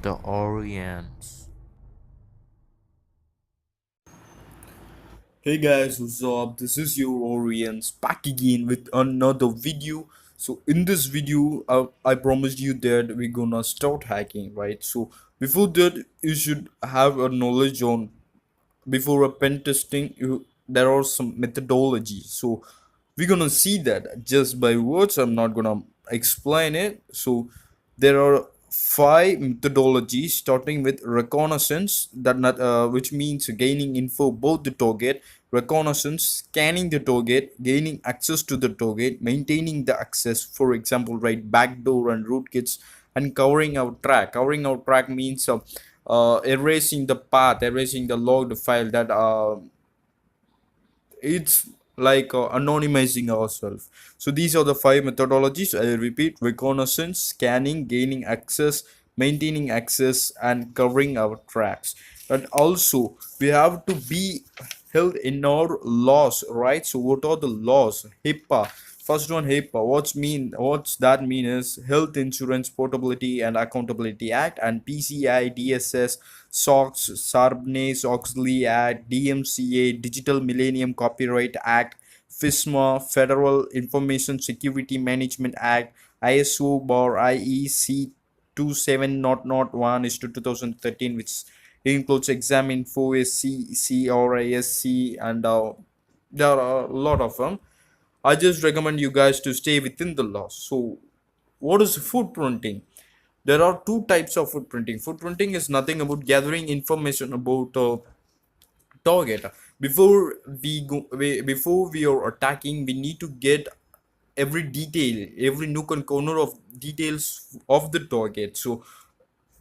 the Oriens. Hey guys, what's up? This is your Oriens back again with another video. So in this video, I promised you that we're gonna start hacking, right? So before that, you should have a knowledge on before a pen testing. There are some methodologies. So we're gonna see that just by words. I'm not gonna explain it. So there are five methodologies starting with reconnaissance, which means gaining info about the target, reconnaissance, scanning the target, gaining access to the target, maintaining the access, for example, right, backdoor and rootkits, and covering our track. Covering our track means erasing the path, erasing the logged file that it's like anonymizing ourselves. So these are the five methodologies. I repeat: reconnaissance, scanning, gaining access, maintaining access, and covering our tracks. And also we have to be held in our laws, right? So what are the laws? HIPAA. First one, HIPAA. What's that mean is Health Insurance Portability and Accountability Act, and PCI DSS, SOX, Sarbanes Oxley Act, DMCA, Digital Millennium Copyright Act, FISMA, Federal Information Security Management Act, ISO bar IEC 27001 is to 2013, which includes exam info, SC, CRISC, and there are a lot of them. I just recommend you guys to stay within the laws. So, what is footprinting? There are two types of footprinting. Footprinting is nothing about gathering information about target. Before we are attacking, we need to get every detail, every nook and corner of details of the target. So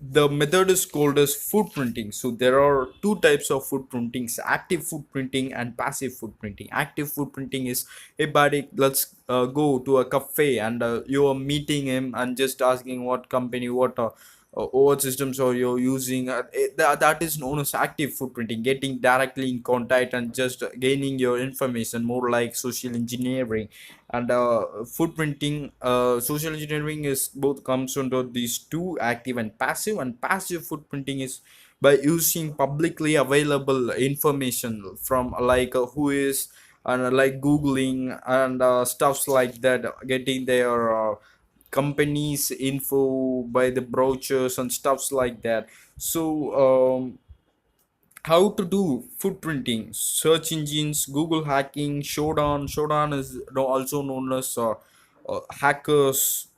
the method is called as footprinting. So there are two types of footprintings: active footprinting and passive footprinting. Active footprinting is, hey buddy, let's go to a cafe, and you are meeting him and just asking what company, what systems are you using. That is known as active footprinting, getting directly in contact and just gaining your information, more like social engineering. And footprinting, social engineering is both comes under these two, active and passive. And passive footprinting is by using publicly available information from like who is, and like googling and stuffs like that, getting their companies info by the brochures and stuffs like that. So how to do footprinting: search engines, Google hacking, Shodan is also known as hackers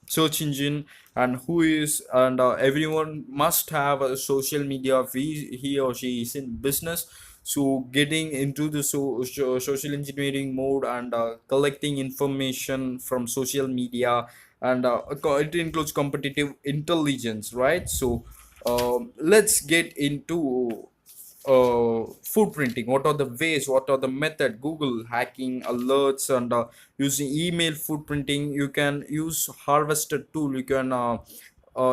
search engine. And who is, and everyone must have a social media if he or she is in business. So getting into the social engineering mode and collecting information from social media. And it includes competitive intelligence, right? So let's get into footprinting. What are the ways, what are the method? Google hacking alerts, and using email footprinting, you can use harvester tool. You can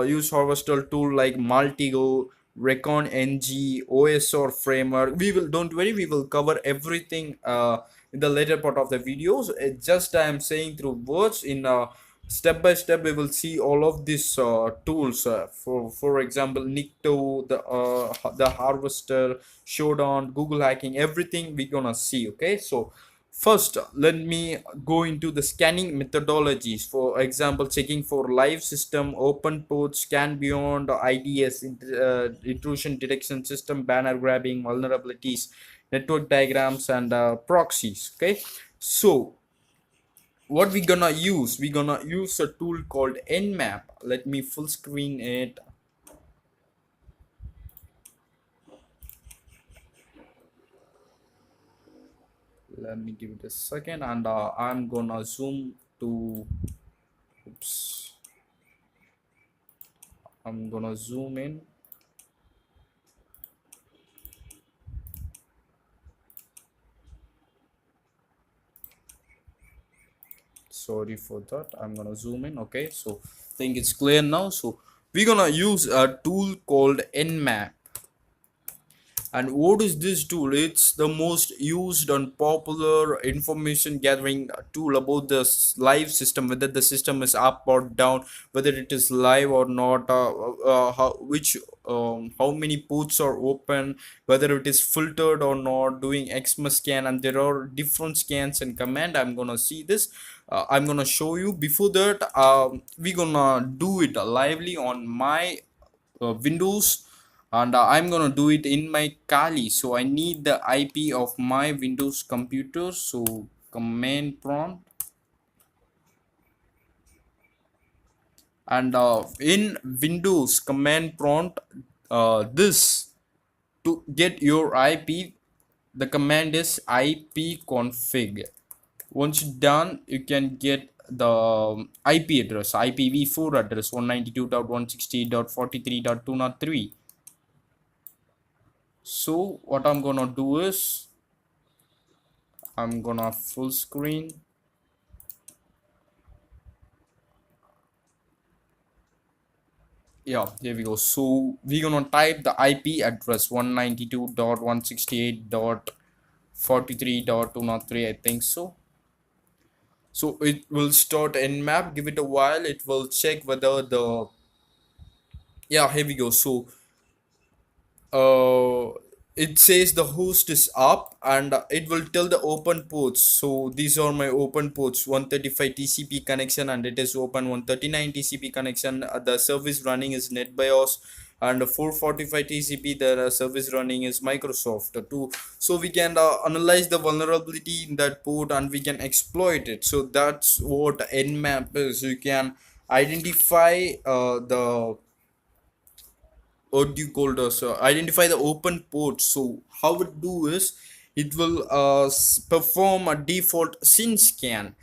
use harvester tool like multigo, recon ng, osr framework. We will, don't worry, we will cover everything in the later part of the videos. Just I am saying through words. In step by step we will see all of these tools, for example, Nikto, the harvester, showdown, Google hacking, everything we're gonna see. Okay, so first let me go into the scanning methodologies. For example, checking for live system, open port, scan beyond, IDS, intrusion detection system, banner grabbing, vulnerabilities, network diagrams, and proxies. Okay, so what we gonna use a tool called nmap. Let me full screen it. Let me give it a second, and I'm gonna zoom to, oops, I'm gonna zoom in. Sorry for that, I'm gonna zoom in. Okay, so I think it's clear now. So we're gonna use a tool called nmap. And what is this tool? It's the most used and popular information gathering tool about the live system, whether the system is up or down, whether it is live or not, how many ports are open, whether it is filtered or not, doing xmas scan, and there are different scans and command. I'm gonna see this. I'm gonna show you. Before that, we're gonna do it lively on my Windows, and I'm gonna do it in my Kali. So I need the IP of my Windows computer. So command prompt, and in Windows command prompt, this to get your IP, the command is ipconfig. Once you're done, you can get the IP address, IPv4 address 192.168.43.203. So what I'm gonna do is I'm gonna full screen. Yeah, here we go. So we're gonna type the IP address 192.168.43.203. I think so. So it will start nmap. Give it a while. It will check whether the, yeah, here we go. So uh it says the host is up, and it will tell the open ports. So these are my open ports: 135 TCP connection, and it is open. 139 TCP connection, the service running is NetBIOS, and 445 TCP, the service running is Microsoft too. So we can analyze the vulnerability in that port, and we can exploit it. So that's what nmap is. You can identify the, what do you call this, identify the open port. So how it do is, it will perform a default SYN scan.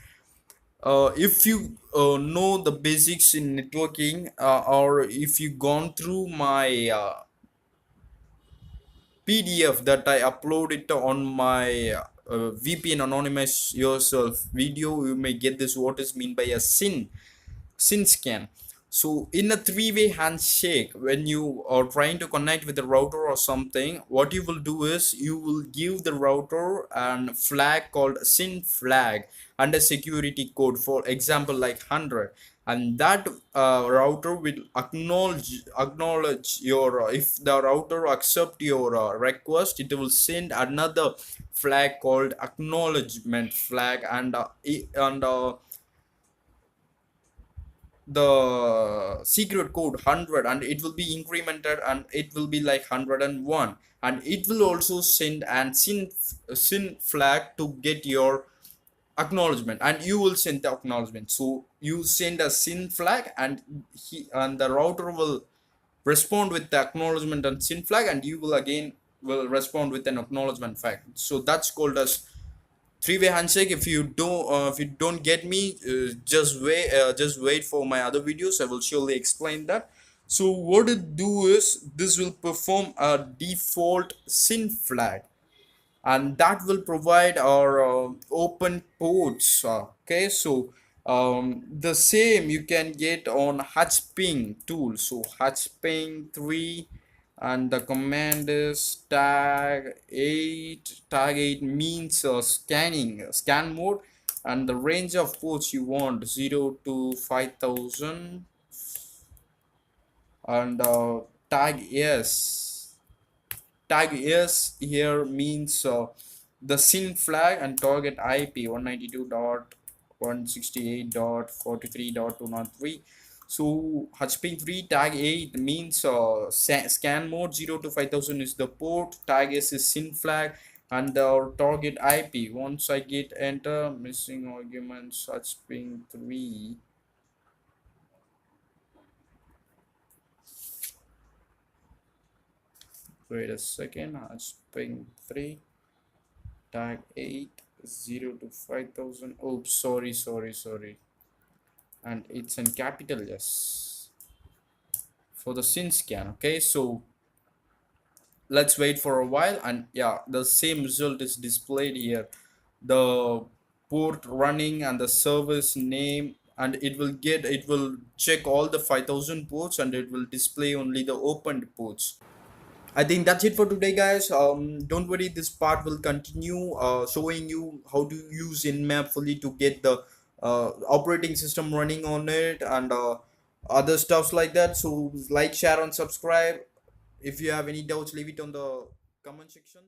If you know the basics in networking, or if you gone through my PDF that I uploaded on my VPN anonymous yourself video, you may get this what is mean by a SYN scan. So in a three-way handshake, when you are trying to connect with the router or something, what you will do is you will give the router an flag called SYN flag and a security code, for example like 100, and that router will acknowledge your, if the router accept your request, it will send another flag called acknowledgement flag, and the secret code 100, and it will be incremented, and it will be like 101, and it will also send an SYN flag to get your acknowledgement, and you will send the acknowledgement. So you send a SYN flag, and the router will respond with the acknowledgement and SYN flag, and you will again will respond with an acknowledgement flag. So that's called as three-way handshake. If you don't get me, just wait for my other videos. I will surely explain that. So what it do is, this will perform a default SYN flag, and that will provide our open ports. Okay, so the same you can get on hacking tool. So hacking 3, and the command is tag 8. Tag 8 means scan mode, and the range of ports you want 0 to 5000, and tag yes here means the SYN flag, and target IP 192.168.43.203. So hping 3 tag 8 means scan mode. 0 to 5000 is the port, tag S is SYN flag, and our target IP. Once I get enter, missing arguments hping 3. Wait a second, hping 3 tag 8 0 to 5000. Oh, sorry, and it's in capital S for the SYN scan. Okay, so let's wait for a while, and yeah, the same result is displayed here: the port running and the service name, and it will check all the 5000 ports, and it will display only the opened ports. I think that's it for today, guys. Don't worry, this part will continue showing you how to use nmap fully to get the operating system running on it, and other stuffs like that. So like, share, and subscribe. If you have any doubts, leave it on the comment section.